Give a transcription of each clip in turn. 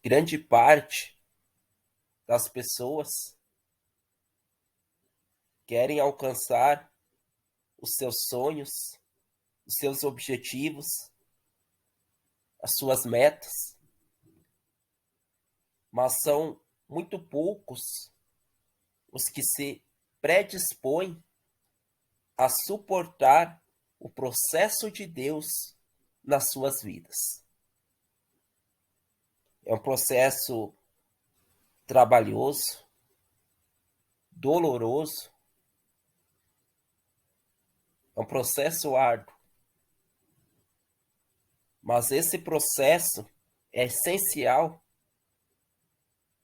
grande parte das pessoas querem alcançar os seus sonhos, os seus objetivos, as suas metas, mas são muito poucos os que se predispõem a suportar o processo de Deus nas suas vidas. É um processo trabalhoso, doloroso, é um processo árduo. Mas esse processo é essencial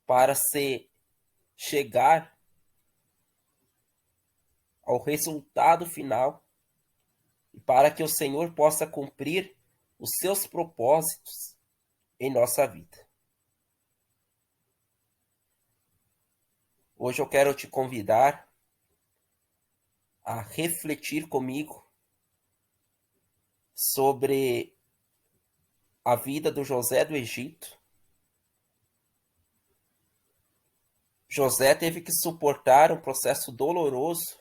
para se chegar ao resultado final e para que o Senhor possa cumprir os seus propósitos em nossa vida. Hoje eu quero te convidar a refletir comigo sobre a vida do José do Egito. José teve que suportar um processo doloroso,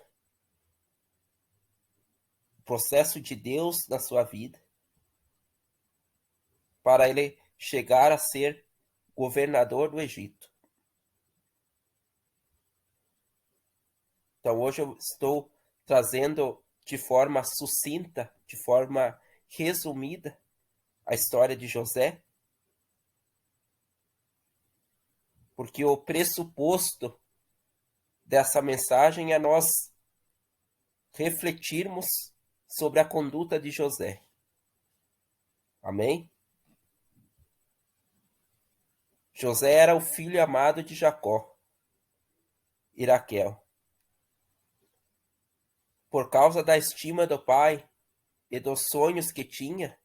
o processo de Deus na sua vida, para ele chegar a ser governador do Egito. Então hoje eu estou trazendo de forma sucinta, de forma resumida, a história de José, porque o pressuposto dessa mensagem é nós refletirmos sobre a conduta de José. Amém? José era o filho amado de Jacó e Raquel. Por causa da estima do pai e dos sonhos que tinha,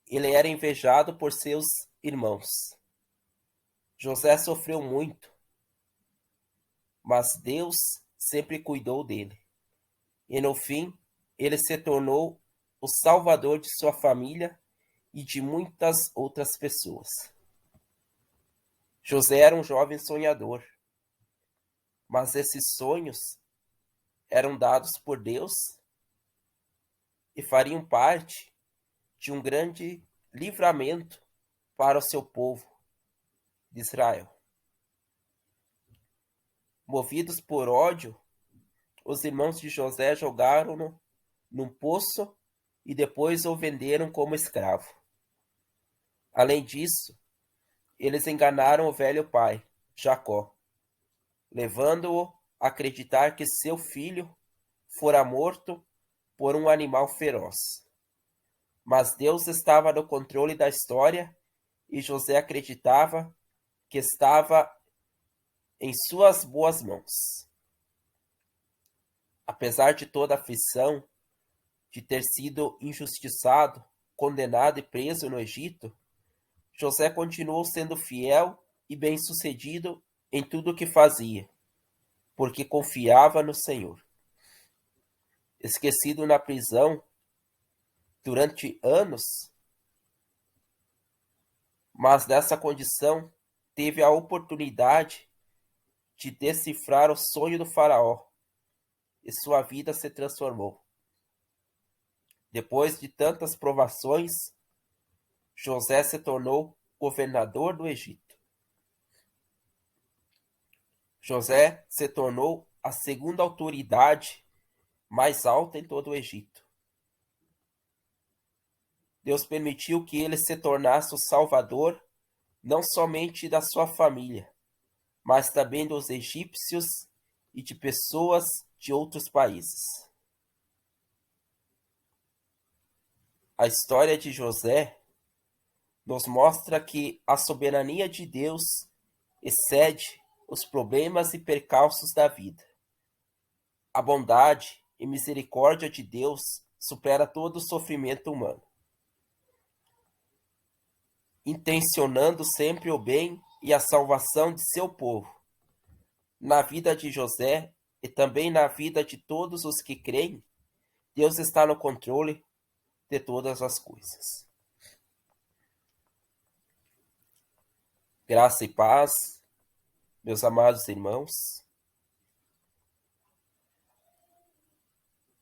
ele era invejado por seus irmãos. José sofreu muito, mas Deus sempre cuidou dele. E no fim, ele se tornou o salvador de sua família e de muitas outras pessoas. José era um jovem sonhador, mas esses sonhos eram dados por Deus e fariam parte de um grande livramento para o seu povo de Israel. Movidos por ódio, os irmãos de José jogaram-no num poço e depois o venderam como escravo. Além disso, eles enganaram o velho pai, Jacó, levando-o a acreditar que seu filho fora morto por um animal feroz. Mas Deus estava no controle da história e José acreditava que estava em suas boas mãos. Apesar de toda a aflição de ter sido injustiçado, condenado e preso no Egito, José continuou sendo fiel e bem-sucedido em tudo o que fazia, porque confiava no Senhor. Esquecido na prisão durante anos, mas nessa condição teve a oportunidade de decifrar o sonho do faraó e sua vida se transformou. Depois de tantas provações, José se tornou governador do Egito. José se tornou a segunda autoridade mais alta em todo o Egito. Deus permitiu que ele se tornasse o salvador não somente da sua família, mas também dos egípcios e de pessoas de outros países. A história de José nos mostra que a soberania de Deus excede os problemas e percalços da vida. A bondade e misericórdia de Deus supera todo o sofrimento humano, intencionando sempre o bem e a salvação de seu povo. Na vida de José e também na vida de todos os que creem, Deus está no controle de todas as coisas. Graça e paz, meus amados irmãos.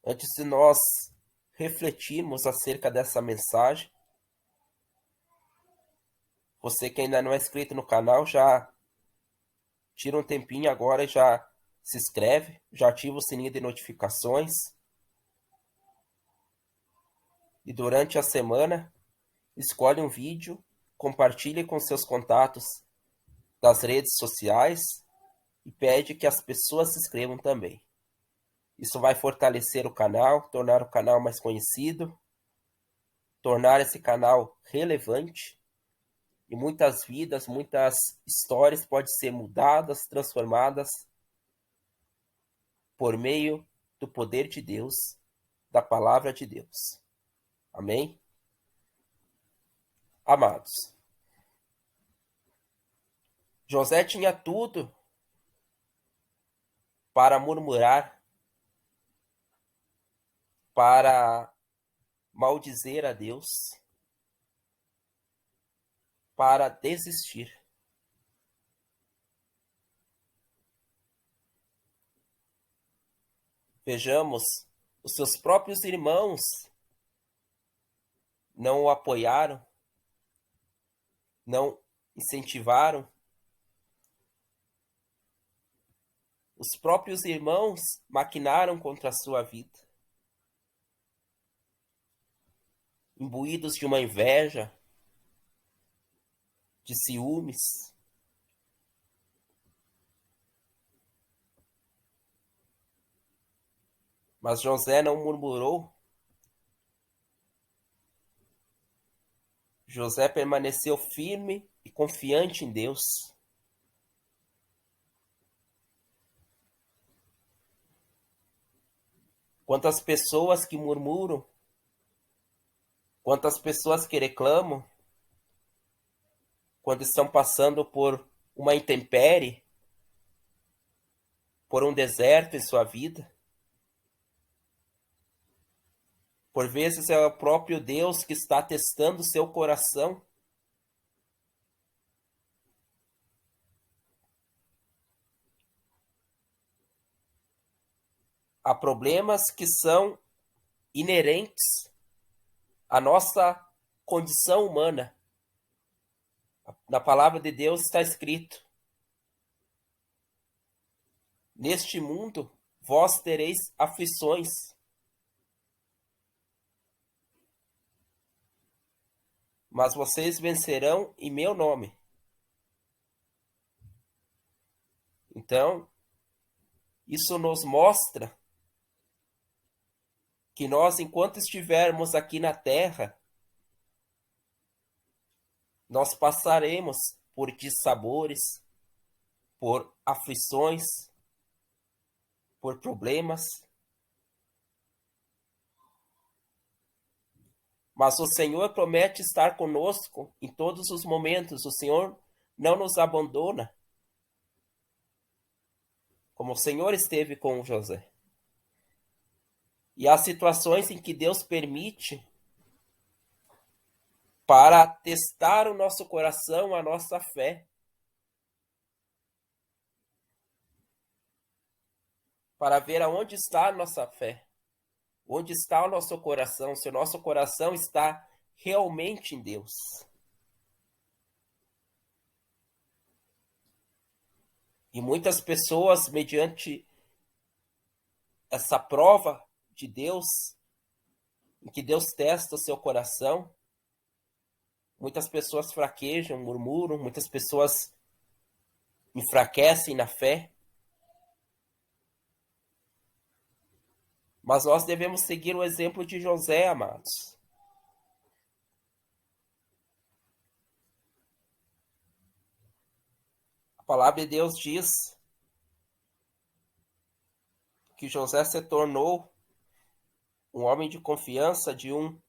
Antes de nós refletirmos acerca dessa mensagem, você que ainda não é inscrito no canal, já tira um tempinho agora e já se inscreve, já ativa o sininho de notificações. E durante a semana, escolhe um vídeo, compartilhe com seus contatos das redes sociais e pede que as pessoas se inscrevam também. Isso vai fortalecer o canal, tornar o canal mais conhecido, tornar esse canal relevante, e muitas vidas, muitas histórias podem ser mudadas, transformadas por meio do poder de Deus, da palavra de Deus. Amém? Amados, José tinha tudo para murmurar, para maldizer a Deus, para desistir. Vejamos, os seus próprios irmãos não o apoiaram, não incentivaram. Os próprios irmãos maquinaram contra a sua vida, imbuídos de uma inveja, de ciúmes. Mas José não murmurou. José permaneceu firme e confiante em Deus. Quantas pessoas que murmuram, quantas pessoas que reclamam, quando estão passando por uma intempérie, por um deserto em sua vida. Por vezes é o próprio Deus que está testando seu coração. Há problemas que são inerentes à nossa condição humana. Na palavra de Deus está escrito: neste mundo vós tereis aflições, mas vocês vencerão em meu nome. Então, isso nos mostra que nós, enquanto estivermos aqui na terra, nós passaremos por dissabores, por aflições, por problemas. Mas o Senhor promete estar conosco em todos os momentos. O Senhor não nos abandona, como o Senhor esteve com José. E há situações em que Deus permite para testar o nosso coração, a nossa fé. Para ver aonde está a nossa fé. Onde está o nosso coração, se o nosso coração está realmente em Deus. E muitas pessoas, mediante essa prova de Deus, em que Deus testa o seu coração, muitas pessoas fraquejam, murmuram, muitas pessoas enfraquecem na fé. Mas nós devemos seguir o exemplo de José, amados. A palavra de Deus diz que José se tornou um homem de confiança de um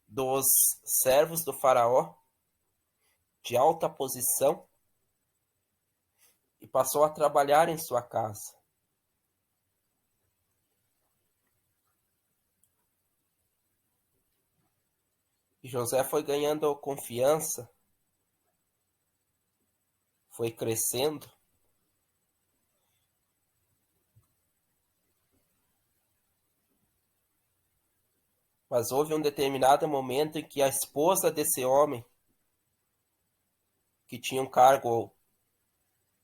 dos servos do faraó, de alta posição, e passou a trabalhar em sua casa. E José foi ganhando confiança, foi crescendo. Mas houve um determinado momento em que a esposa desse homem, que tinha um cargo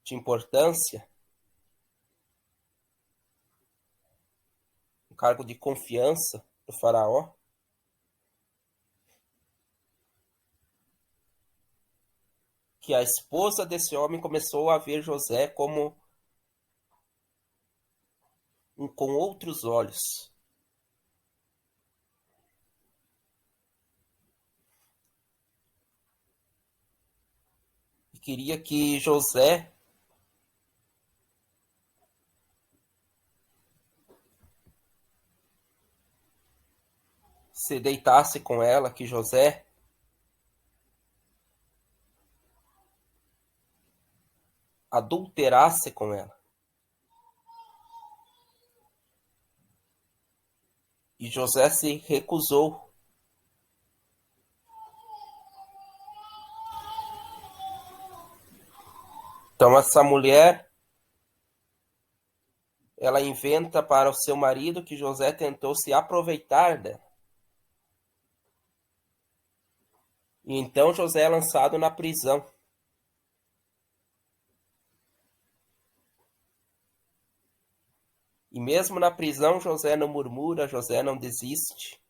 de importância, um cargo de confiança do faraó, que a esposa desse homem começou a ver José como com outros olhos. E queria que José se deitasse com ela, que José adulterasse com ela. E José se recusou. Então essa mulher, ela inventa para o seu marido que José tentou se aproveitar dela. E então José é lançado na prisão. E mesmo na prisão, José não murmura, José não desiste.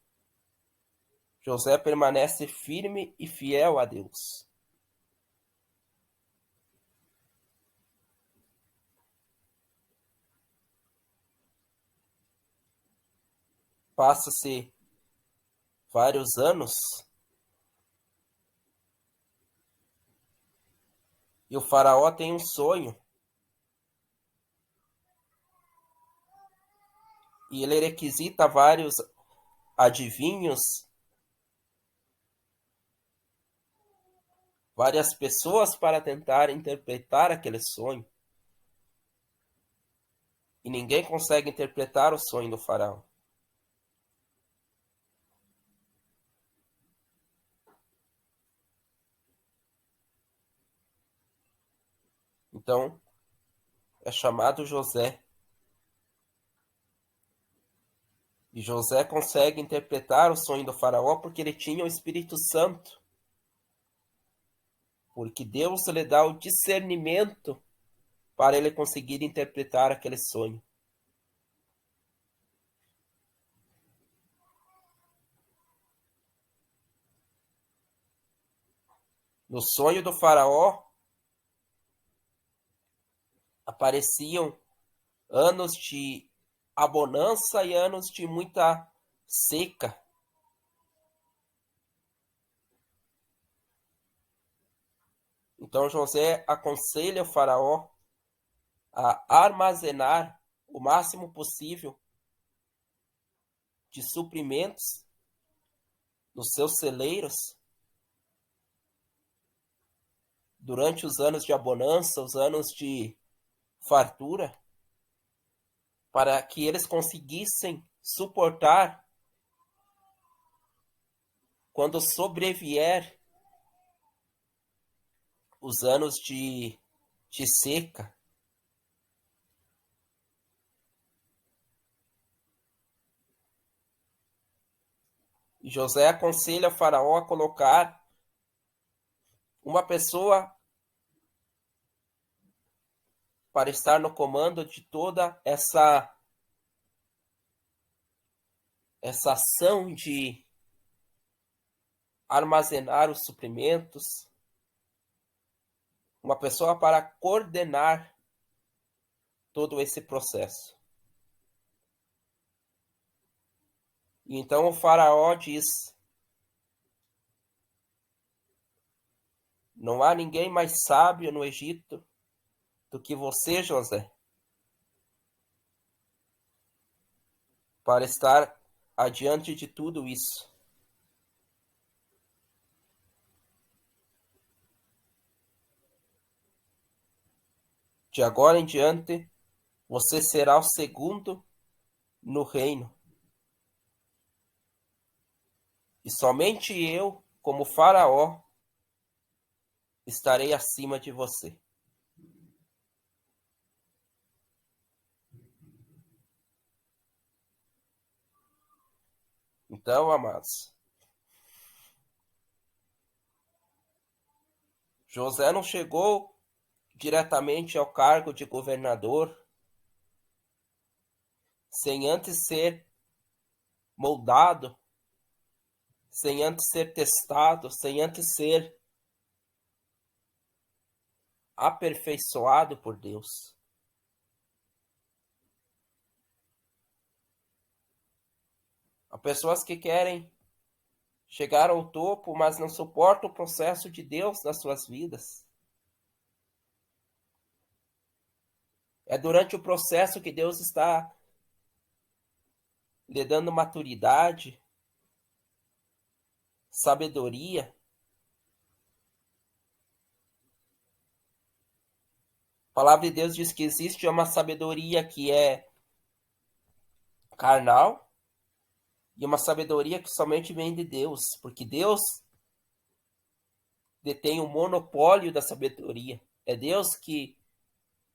José permanece firme e fiel a Deus. Passa-se vários anos e o faraó tem um sonho. E ele requisita vários adivinhos, várias pessoas para tentar interpretar aquele sonho. E ninguém consegue interpretar o sonho do faraó. Então, é chamado José. E José consegue interpretar o sonho do faraó porque ele tinha o Espírito Santo. Porque Deus lhe dá o discernimento para ele conseguir interpretar aquele sonho. No sonho do faraó apareciam anos de abonança e anos de muita seca. Então José aconselha o faraó a armazenar o máximo possível de suprimentos nos seus celeiros durante os anos de abonança, os anos de fartura, para que eles conseguissem suportar quando sobrevier os anos de seca. E José aconselha o faraó a colocar uma pessoa para estar no comando de toda essa ação de armazenar os suprimentos, uma pessoa para coordenar todo esse processo. E então o faraó diz: não há ninguém mais sábio no Egito do que você, José, para estar adiante de tudo isso. De agora em diante, você será o segundo no reino. E somente eu, como Faraó, estarei acima de você. Então, amados, José não chegou diretamente ao cargo de governador sem antes ser moldado, sem antes ser testado, sem antes ser aperfeiçoado por Deus. Há pessoas que querem chegar ao topo, mas não suportam o processo de Deus nas suas vidas. É durante o processo que Deus está lhe dando maturidade, sabedoria. A palavra de Deus diz que existe uma sabedoria que é carnal e uma sabedoria que somente vem de Deus, porque Deus detém o monopólio da sabedoria. É Deus que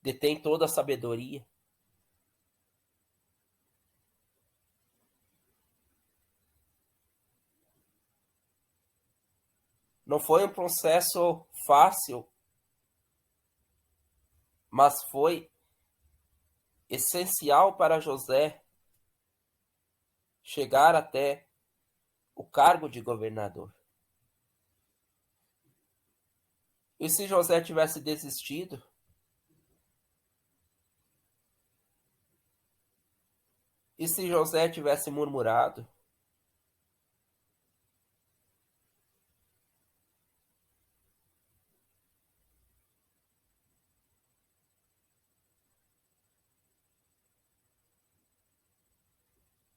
detém toda a sabedoria. Não foi um processo fácil, mas foi essencial para José chegar até o cargo de governador. E se José tivesse desistido? E se José tivesse murmurado?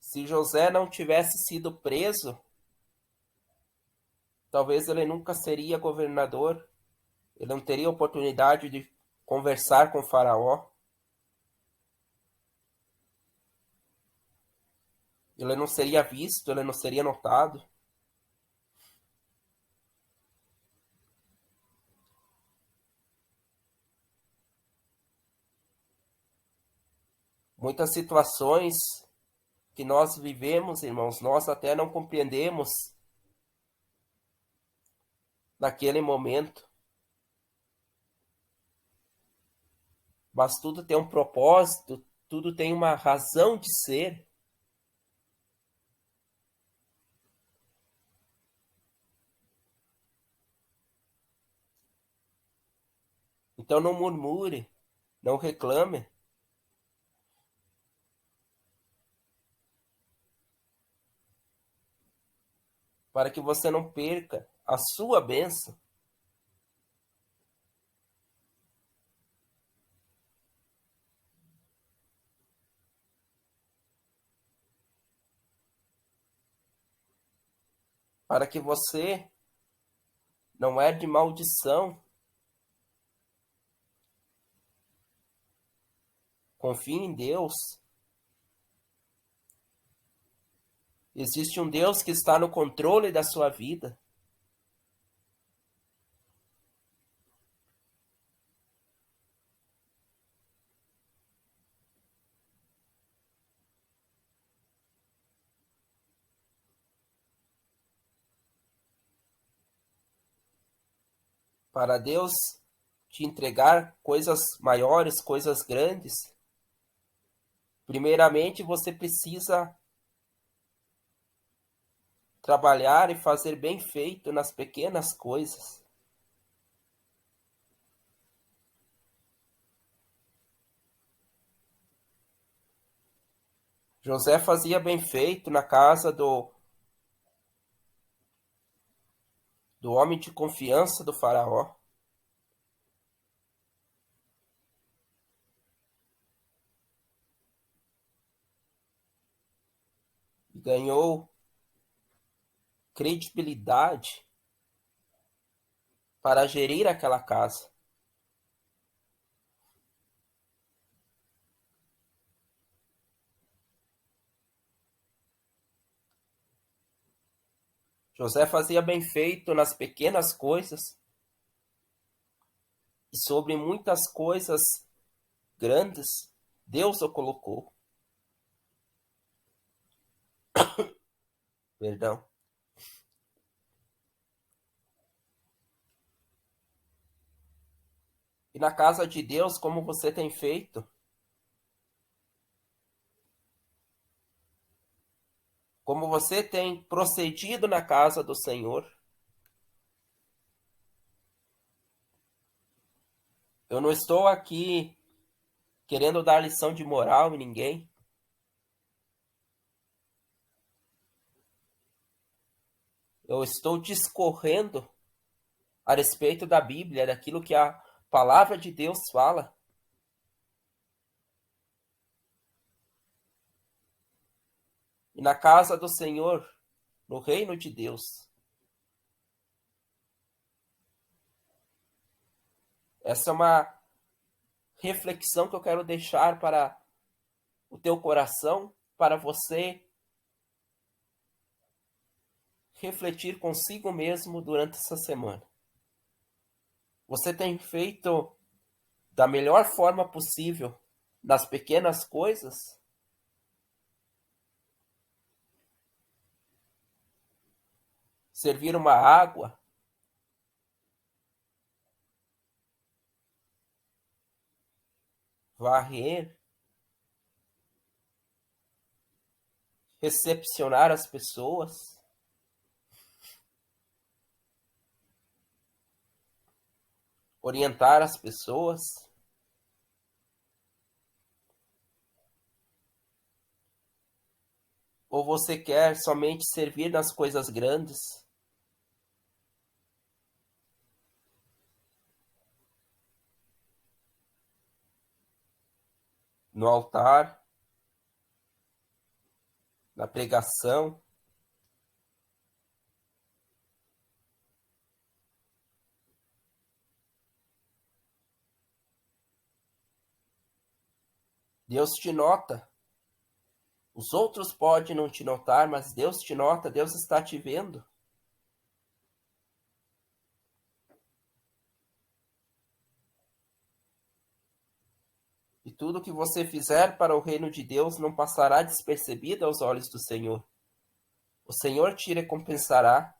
Se José não tivesse sido preso, talvez ele nunca seria governador, ele não teria oportunidade de conversar com o Faraó, ele não seria visto, ele não seria notado. Muitas situações que nós vivemos, irmãos, nós até não compreendemos naquele momento, mas tudo tem um propósito, tudo tem uma razão de ser. Então não murmure, não reclame, para que você não perca a sua bênção, para que você não herde maldição. Confie em Deus. Existe um Deus que está no controle da sua vida, para Deus te entregar coisas maiores, coisas grandes. Primeiramente, você precisa trabalhar e fazer bem feito nas pequenas coisas. José fazia bem feito na casa do homem de confiança do faraó. E ganhou credibilidade para gerir aquela casa. José fazia bem feito nas pequenas coisas e sobre muitas coisas grandes Deus o colocou. Perdão. E na casa de Deus, como você tem feito? Como você tem procedido na casa do Senhor? Eu não estou aqui querendo dar lição de moral em ninguém. Eu estou discorrendo a respeito da Bíblia, daquilo que a palavra de Deus fala. E na casa do Senhor, no reino de Deus. Essa é uma reflexão que eu quero deixar para o teu coração, para você refletir consigo mesmo durante essa semana. Você tem feito da melhor forma possível nas pequenas coisas? Servir uma água, varrer, recepcionar as pessoas, orientar as pessoas. Ou você quer somente servir nas coisas grandes? No altar, na pregação? Deus te nota. Os outros podem não te notar, mas Deus te nota, Deus está te vendo. E tudo que você fizer para o reino de Deus não passará despercebido aos olhos do Senhor. O Senhor te recompensará,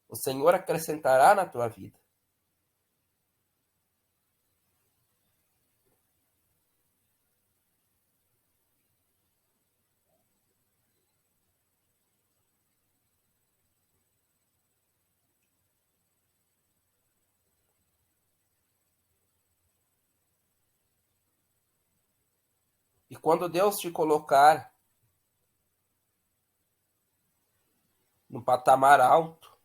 o Senhor acrescentará na tua vida. E quando Deus te colocar no patamar alto,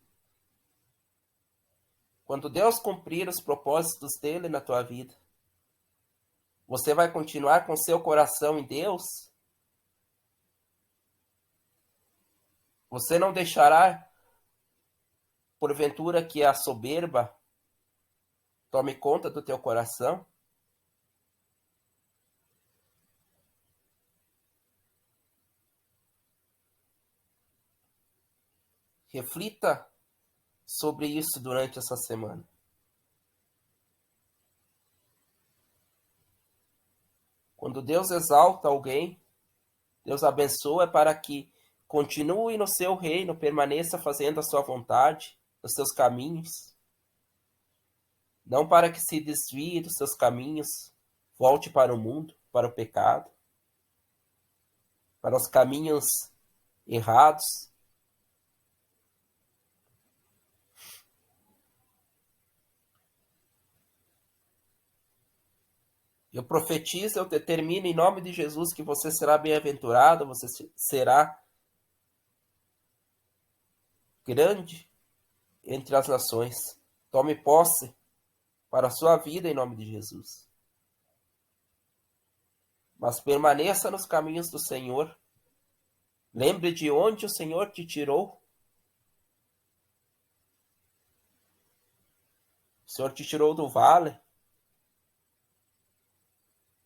quando Deus cumprir os propósitos dele na tua vida, você vai continuar com seu coração em Deus? Você não deixará, porventura, que a soberba tome conta do teu coração? Reflita sobre isso durante essa semana. Quando Deus exalta alguém, Deus abençoa para que continue no seu reino, permaneça fazendo a sua vontade, os seus caminhos. Não para que se desvie dos seus caminhos, volte para o mundo, para o pecado, para os caminhos errados. Eu profetizo, eu determino em nome de Jesus que você será bem-aventurado, você será grande entre as nações. Tome posse para a sua vida em nome de Jesus. Mas permaneça nos caminhos do Senhor. Lembre de onde o Senhor te tirou. O Senhor te tirou do vale.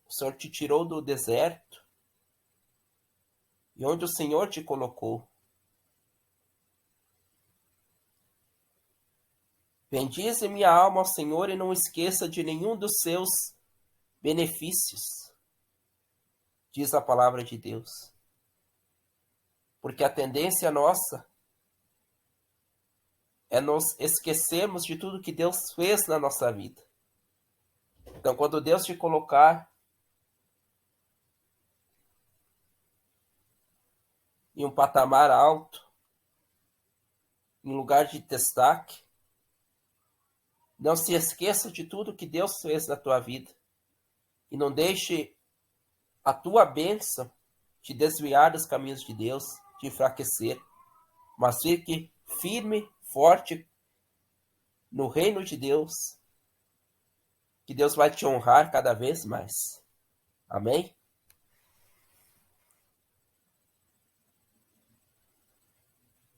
O Senhor te tirou do deserto. E onde o Senhor te colocou. Bendize minha alma ao Senhor e não esqueça de nenhum dos seus benefícios, diz a palavra de Deus. Porque a tendência nossa é nos esquecermos de tudo que Deus fez na nossa vida. Então, quando Deus te colocar em um patamar alto, em lugar de destaque, não se esqueça de tudo que Deus fez na tua vida. E não deixe a tua bênção te desviar dos caminhos de Deus, te enfraquecer. Mas fique firme, forte no reino de Deus, que Deus vai te honrar cada vez mais. Amém?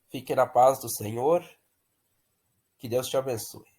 Fique na paz do Senhor. Que Deus te abençoe.